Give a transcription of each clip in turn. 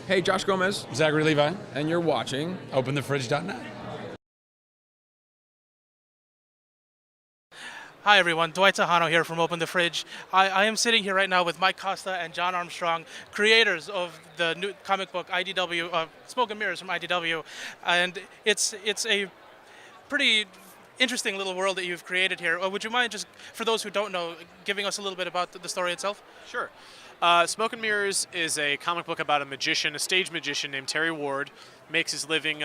Hey, Josh Gomez, Zachary Levi, and you're watching OpenTheFridge.net. Hi everyone, Dwight Tejano here from Open the Fridge. I am sitting here right now with Mike Costa and Jon Armstrong, creators of the new comic book IDW, Smoke and Mirrors from IDW, and it's a pretty interesting little world that you've created here. Would you mind just, for those who don't know, giving us a little bit about the story itself? Sure. Smoke and Mirrors is a comic book about a magician, a stage magician named Terry Ward, makes his living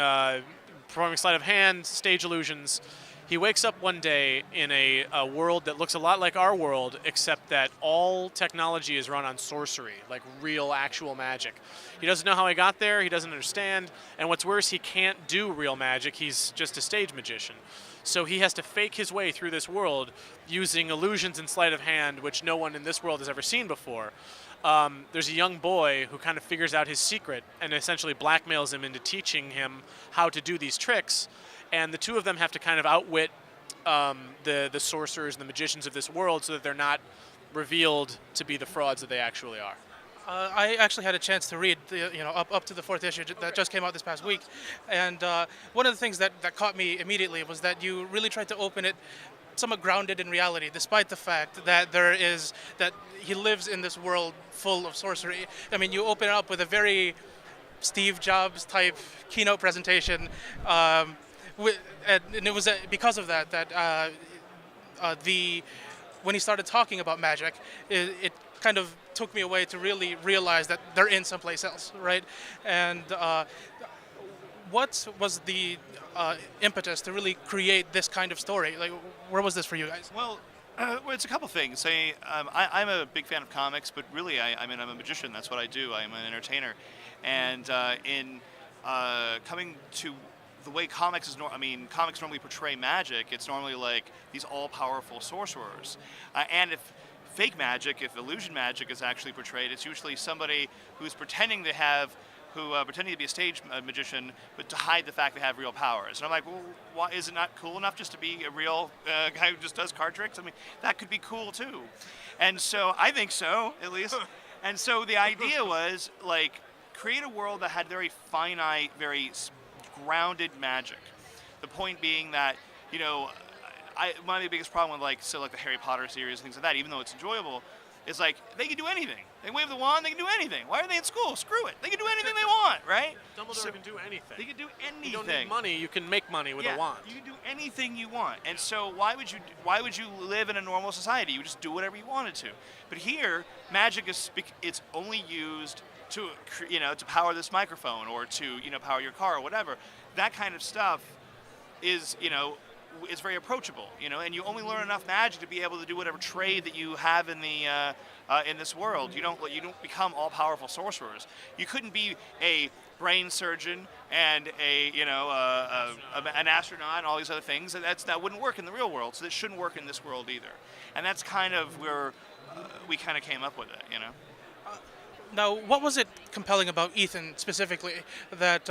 performing sleight of hand, stage illusions. He wakes up one day in a world that looks a lot like our world, except that all technology is run on sorcery, like real, actual magic. He doesn't know how he got there, he doesn't understand, and what's worse, he can't do real magic, he's just a stage magician. So he has to fake his way through this world using illusions and sleight of hand, which no one in this world has ever seen before. There's a young boy who kind of figures out his secret and essentially blackmails him into teaching him how to do these tricks. And the two of them have to kind of outwit the sorcerers and the magicians of this world so that they're not revealed to be the frauds that they actually are. I actually had a chance to read, up to the 4th issue that just came out this past week, and one of the things that caught me immediately was that you really tried to open it somewhat grounded in reality, despite the fact that that he lives in this world full of sorcery. I mean, you open it up with a very Steve Jobs type keynote presentation. And it was because of that when he started talking about magic, it kind of took me away to really realize that they're in someplace else, right? And what was the impetus to really create this kind of story? Like, where was this for you guys? Well, it's a couple things. I'm a big fan of comics, but really, I'm a magician. That's what I do. I'm an entertainer, and in coming to the way comics is, comics normally portray magic. It's normally like these all-powerful sorcerers, and if fake magic, if illusion magic is actually portrayed, it's usually somebody who's pretending to be a stage magician, but to hide the fact they have real powers. And I'm like, well, why is it not cool enough just to be a real guy who just does card tricks? I mean, that could be cool too. And so I think so, at least. And so the idea was like create a world that had very finite, very grounded magic. The point being that, one of the biggest problem with like the Harry Potter series and things like that, even though it's enjoyable, is like they can do anything. They wave the wand, they can do anything. Why are they in school? Screw it. They can do anything they want, right? Dumbledore can do anything. They can do anything. You don't need money, you can make money with a wand. You can do anything you want. And so why would you live in a normal society? You would just do whatever you wanted to. But here, magic it's only used to power this microphone or to power your car or whatever. That kind of stuff is is very approachable, and you only learn enough magic to be able to do whatever trade that you have in this world. You don't become all-powerful sorcerers. You couldn't be a brain surgeon and an astronaut and all these other things. That wouldn't work in the real world, so that shouldn't work in this world either. And that's kind of where we kind of came up with it, Now, what was it compelling about Ethan specifically that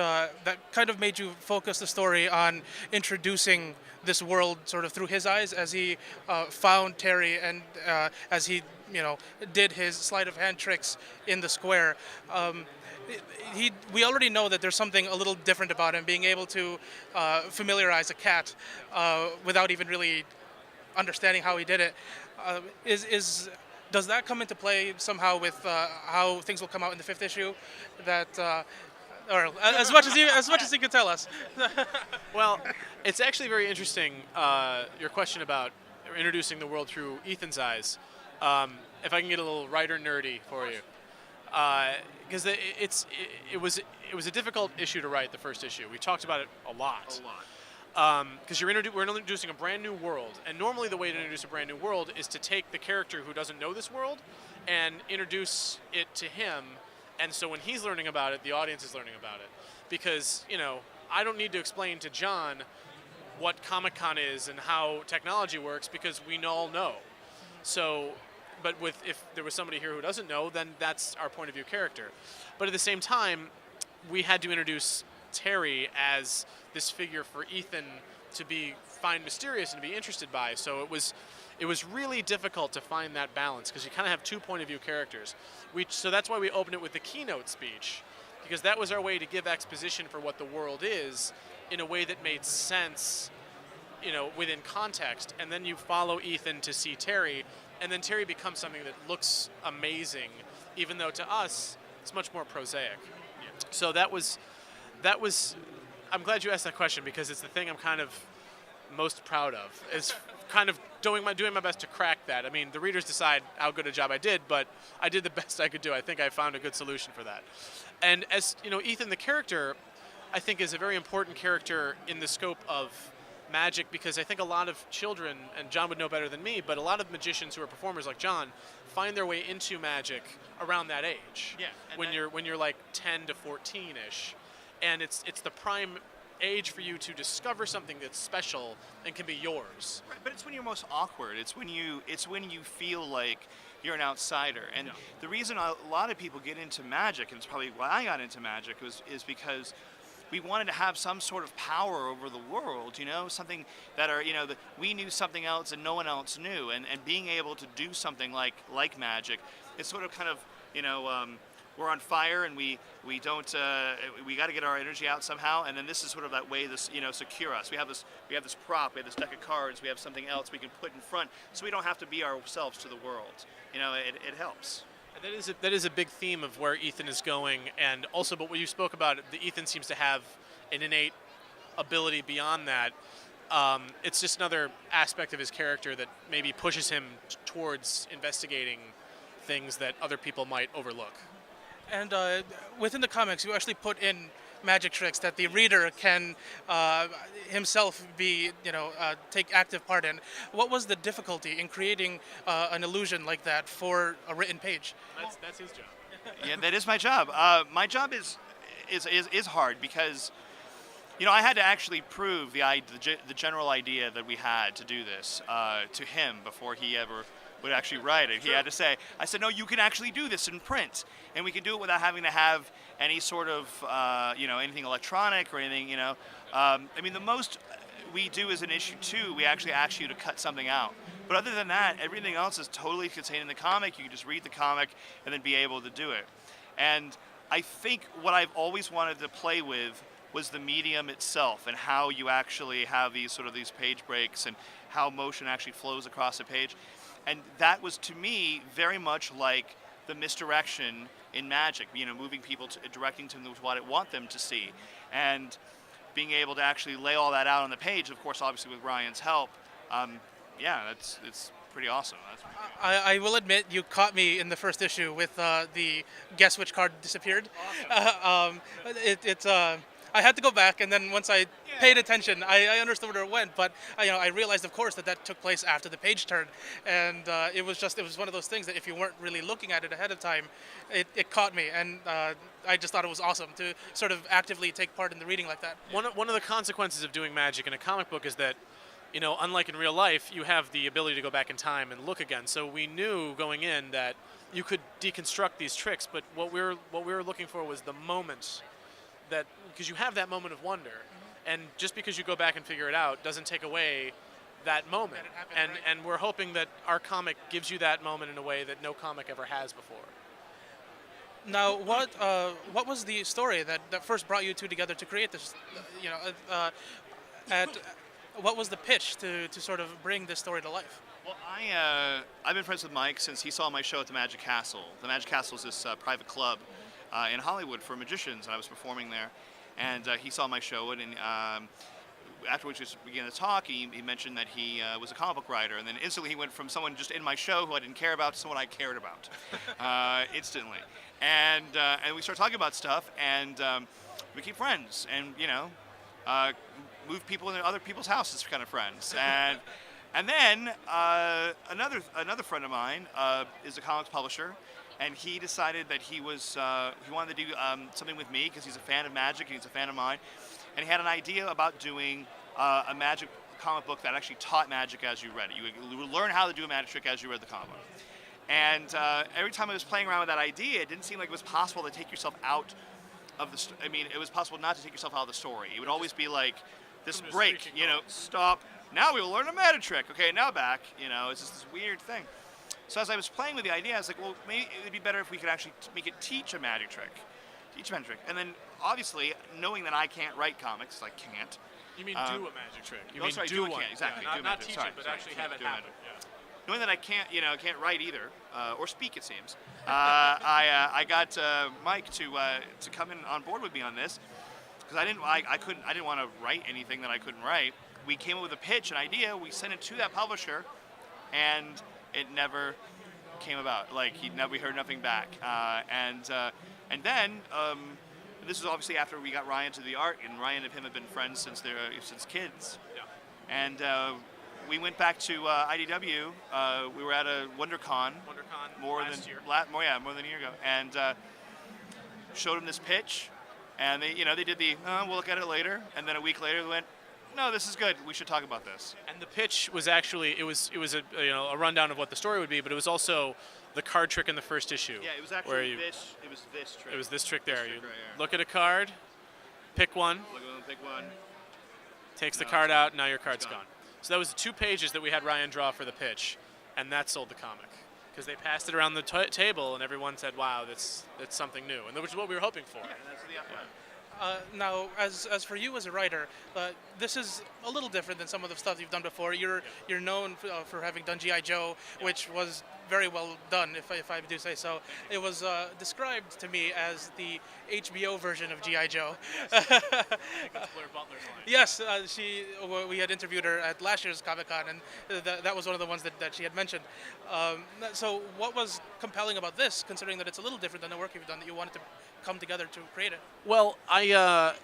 kind of made you focus the story on introducing this world sort of through his eyes as he found Terry and as he did his sleight of hand tricks in the square? We already know that there's something a little different about him, being able to familiarize a cat without even really understanding how he did it. Does that come into play somehow with how things will come out in the 5th issue? Or as much as you can tell us. Well, it's actually very interesting, your question about introducing the world through Ethan's eyes. If I can get a little writer nerdy for you. Because it was a difficult issue to write, the first issue. We talked about it a lot. Because we're introducing a brand new world, and normally the way to introduce a brand new world is to take the character who doesn't know this world and introduce it to him, and so when he's learning about it, the audience is learning about it. Because, I don't need to explain to John what Comic-Con is and how technology works because we all know. So, but if there was somebody here who doesn't know, then that's our point of view character. But at the same time, we had to introduce Terry as this figure for Ethan to find mysterious and to be interested by. So it was really difficult to find that balance because you kind of have two point of view characters. So that's why we opened it with the keynote speech, because that was our way to give exposition for what the world is in a way that made sense, within context. And then you follow Ethan to see Terry, and then Terry becomes something that looks amazing, even though to us it's much more prosaic. Yeah. So that was. I'm glad you asked that question, because it's the thing I'm kind of most proud of, is kind of doing my best to crack that. I mean, the readers decide how good a job I did, but I did the best I could do. I think I found a good solution for that. And as Ethan, the character, I think is a very important character in the scope of magic, because I think a lot of children, and John would know better than me, but a lot of magicians who are performers like John find their way into magic around that age. Yeah. When you're like 10 to 14-ish. And it's the prime age for you to discover something that's special and can be yours. Right, but it's when you're most awkward. It's when you feel like you're an outsider. And the reason a lot of people get into magic, and it's probably why I got into magic, is because we wanted to have some sort of power over the world, something that that we knew something else and no one else knew, and being able to do something like magic, it's sort of kind of we're on fire, and we don't we got to get our energy out somehow, and then this is sort of that way this secure us. We have this prop, we have this deck of cards, we have something else we can put in front, so we don't have to be ourselves to the world. It helps. That is a big theme of where Ethan is going, and also, but what you spoke about, the Ethan seems to have an innate ability beyond that. It's just another aspect of his character that maybe pushes him towards investigating things that other people might overlook. And within the comics, you actually put in magic tricks that the reader can himself be, take active part in. What was the difficulty in creating an illusion like that for a written page? That's his job. Yeah, that is my job. My job is hard, because I had to actually prove the general idea that we had to do this to him before he ever would actually write it. He had to say, I said, no, you can actually do this in print, and we can do it without having to have any sort of, anything electronic or anything, I mean, the most we do is in issue 2, we actually ask you to cut something out. But other than that, everything else is totally contained in the comic. You can just read the comic and then be able to do it. And I think what I've always wanted to play with was the medium itself, and how you actually have these page breaks, and how motion actually flows across a page. And that was, to me, very much like the misdirection in magic, moving people directing them to what I want them to see. And being able to actually lay all that out on the page, of course, obviously with Ryan's help, it's pretty awesome. I will admit, you caught me in the first issue with the guess which card disappeared. Awesome. I had to go back, and then once I paid attention, I understood where it went. But I realized, of course, that took place after the page turn, and it was one of those things that if you weren't really looking at it ahead of time, it caught me, and I just thought it was awesome to sort of actively take part in the reading like that. One of the consequences of doing magic in a comic book is that, unlike in real life, you have the ability to go back in time and look again. So we knew going in that you could deconstruct these tricks, but what we were looking for was the moment. That because you have that moment of wonder, and just because you go back and figure it out doesn't take away that moment. And we're hoping that our comic gives you that moment in a way that no comic ever has before. Now, what was the story that first brought you two together to create this? What was the pitch to sort of bring this story to life? Well, I've been friends with Mike since he saw my show at the Magic Castle. The Magic Castle is this private club in Hollywood for magicians, and I was performing there. And he saw my show, and afterwards we began to talk. He mentioned that he was a comic book writer, and then instantly he went from someone just in my show who I didn't care about to someone I cared about, instantly. And we started talking about stuff, and we became friends, and moved people into other people's houses, kind of friends. And then another friend of mine is a comics publisher. And he decided that he wanted to do something with me because he's a fan of magic and he's a fan of mine. And he had an idea about doing a magic comic book that actually taught magic as you read it. You would learn how to do a magic trick as you read the comic book. And every time I was playing around with that idea, it didn't seem like it was possible to take yourself out of the. It was possible not to take yourself out of the story. It would always be like this break, stop. Now we will learn a magic trick. Okay, now back. It's just this weird thing. So as I was playing with the idea, I was like, well, maybe it would be better if we could actually make it teach a magic trick. Teach a magic trick. And then, obviously, knowing that I can't write comics, I can't. You mean do a magic trick? You mean sorry, do it one? can't, exactly. Yeah, do a not magic. teach Sorry, it, but sorry, actually yeah, have it do a happen. magic. Yeah. Knowing that I can't write either, or speak, it seems, I got Mike to come in on board with me on this, because I didn't want to write anything that I couldn't write. We came up with a pitch, an idea. We sent it to that publisher, and it never came about. Like we heard nothing back. And then this is obviously after we got Ryan to the art, and Ryan and him have been friends since kids. Yeah. And we went back to IDW. We were at a WonderCon. More than a year ago, and showed them this pitch, and they did the we'll look at it later, and then a week later they went, no, this is good. We should talk about this. And the pitch was actually it was a rundown of what the story would be, but it was also the card trick in the first issue. Yeah, it was actually this. It was this trick. It was this trick there. This You trick right here. look at a card, pick one. Look at them, pick one. Takes the No, card it's out. gone. Now your card's It's gone. gone. So that was 2 pages that we had Ryan draw for the pitch, and that sold the comic because they passed it around the table, and everyone said, "Wow, that's something new," and which is what we were hoping for. Yeah, that's the Now, as for you as a writer, this is a little different than some of the stuff you've done before. You're known for having done G.I. Joe, which was very well done, if I do say so. It was described to me as the HBO version of G.I. Joe. That's Blair Butler's line. Yes, we had interviewed her at last year's Comic-Con, and that was one of the ones that she had mentioned. So what was compelling about this, considering that it's a little different than the work you've done, that you wanted to come together to create it? Well, I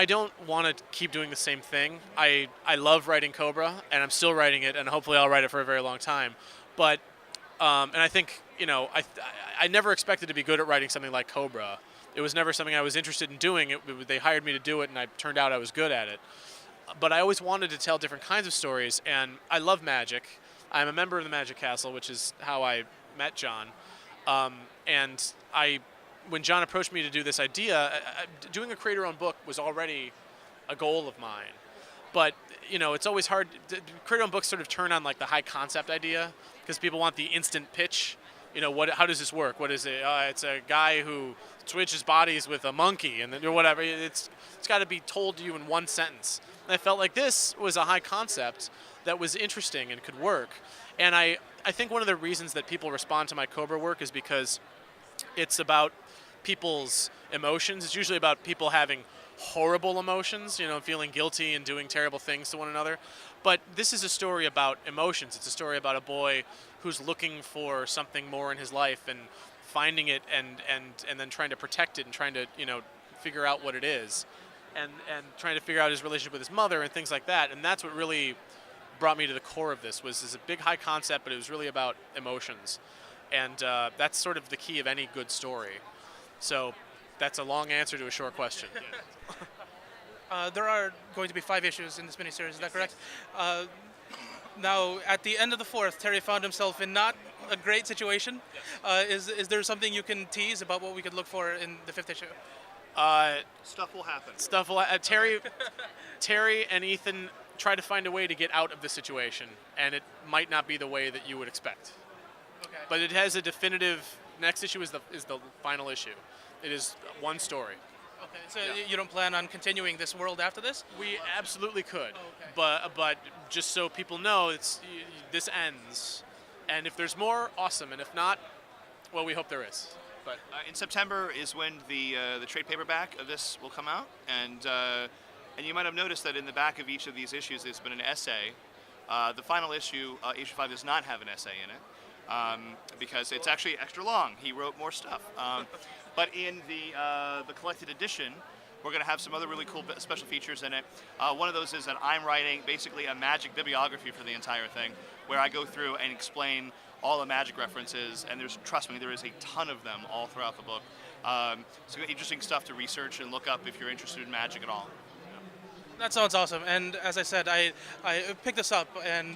don't want to keep doing the same thing. I love writing Cobra, and I'm still writing it, and hopefully I'll write it for a very long time. But and I think I never expected to be good at writing something like Cobra. It was never something I was interested in doing. They hired me to do it, and it turned out I was good at it. But I always wanted to tell different kinds of stories, and I love magic. I'm a member of the Magic Castle, which is how I met Jon. When Jon approached me to do this idea, doing a creator-owned book was already a goal of mine. But it's always hard. Creator-owned books sort of turn on like the high concept idea because people want the instant pitch. How does this work? What is it? It's a guy who switches bodies with a monkey, and then or whatever. It's got to be told to you in one sentence. And I felt like this was a high concept that was interesting and could work. And I think one of the reasons that people respond to my Cobra work is because it's about people's emotions. It's usually about people having horrible emotions, feeling guilty and doing terrible things to one another. But this is a story about emotions. It's a story about a boy who's looking for something more in his life and finding it and then trying to protect it and trying to, figure out what it is and trying to figure out his relationship with his mother and things like that. And that's what really brought me to the core of this was a big high concept, but it was really about emotions. And that's sort of the key of any good story. So that's a long answer to a short question. There are going to be 5 issues in this miniseries, is that correct? Now, at the end of the 4th, Terry found himself in not a great situation. Is there something you can tease about what we could look for in the 5th issue? Stuff will happen. Terry and Ethan try to find a way to get out of the situation, and it might not be the way that you would expect. Okay. But it has a definitive. Next issue is the final issue. It is one story. Okay, so you don't plan on continuing this world after this? We absolutely could, okay. but just so people know, this ends, and if there's more, awesome, and if not, well, we hope there is. But in September is when the trade paperback of this will come out, and you might have noticed that in the back of each of these issues there's been an essay. The final issue, issue 5, does not have an essay in it because it's actually extra long. He wrote more stuff. But in the collected edition, we're going to have some other really cool special features in it. One of those is that I'm writing basically a magic bibliography for the entire thing, where I go through and explain all the magic references, and trust me, there is a ton of them all throughout the book. So interesting stuff to research and look up if you're interested in magic at all. That sounds awesome. And as I said, I picked this up and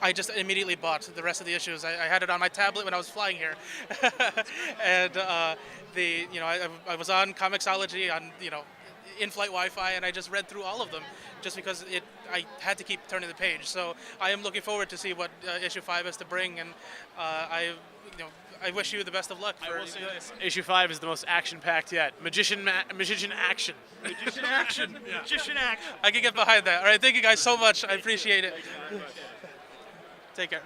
I just immediately bought the rest of the issues. I had it on my tablet when I was flying here, and I was on Comixology on in-flight Wi-Fi, and I just read through all of them, just because I had to keep turning the page. So I am looking forward to see what issue 5 has to bring, and I wish you the best of luck. I will say this: issue 5 is the most action-packed yet. Magician action. Magician action. Magician action. I can get behind that. All right, thank you guys so much. I appreciate it. Take care.